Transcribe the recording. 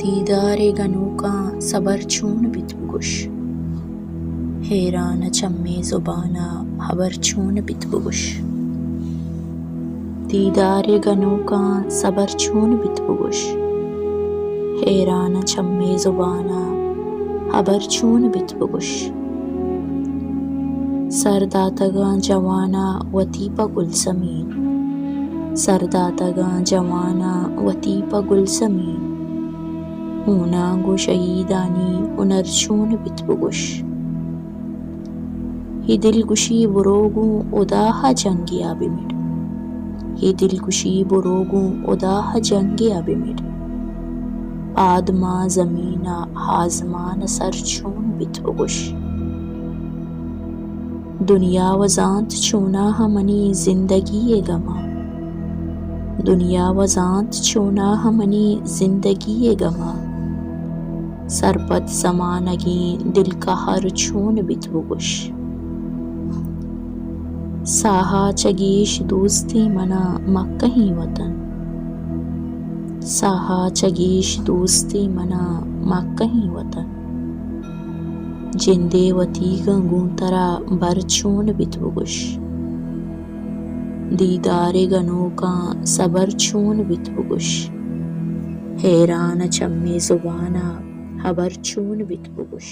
दीदारे गनों का सबर चून बित बुगुश, हैरान चम्मे ज़ुबाना हबर चून बित बुगुश। दीदारे गनों का सबर चून बित बुगुश, हैरान चम्मे ज़ुबाना हबर चून बित बुगुश। सरदातगा जवाना वतीपा गुलसमीन, सरदातगा जवाना वतीपा गुलसमीन, हूना गो शहीदानी हुनरचून बित बुगुश। ही दिलगुशी बुरोगू उदाह जंगिया बिमिड, ही दिलगुशी बुरोगू उदाह जंगिया बिमिड, आदमा ज़मीना हाज़मान सरचून बित बुगुश। दुनिया वज़ांत चूना हमनी ज़िंदगी गमा, दुनिया वज़ांत चूना हमनी ज़िंदगी गमा, सरपत ज़मानगी दिल का हर चून बित बुगुश। साहा चगीश दोस्ती मना मक्कही वतन, साहा चगीश दोस्ती मना मक्कही वतन, जिंदे वती गूंतरा बरचून बित बुगुश। दीदारे गनों का सबर चून बित बुगुश, हैरान चम्मे ज़ुबाना हबर चून बित बुगुश।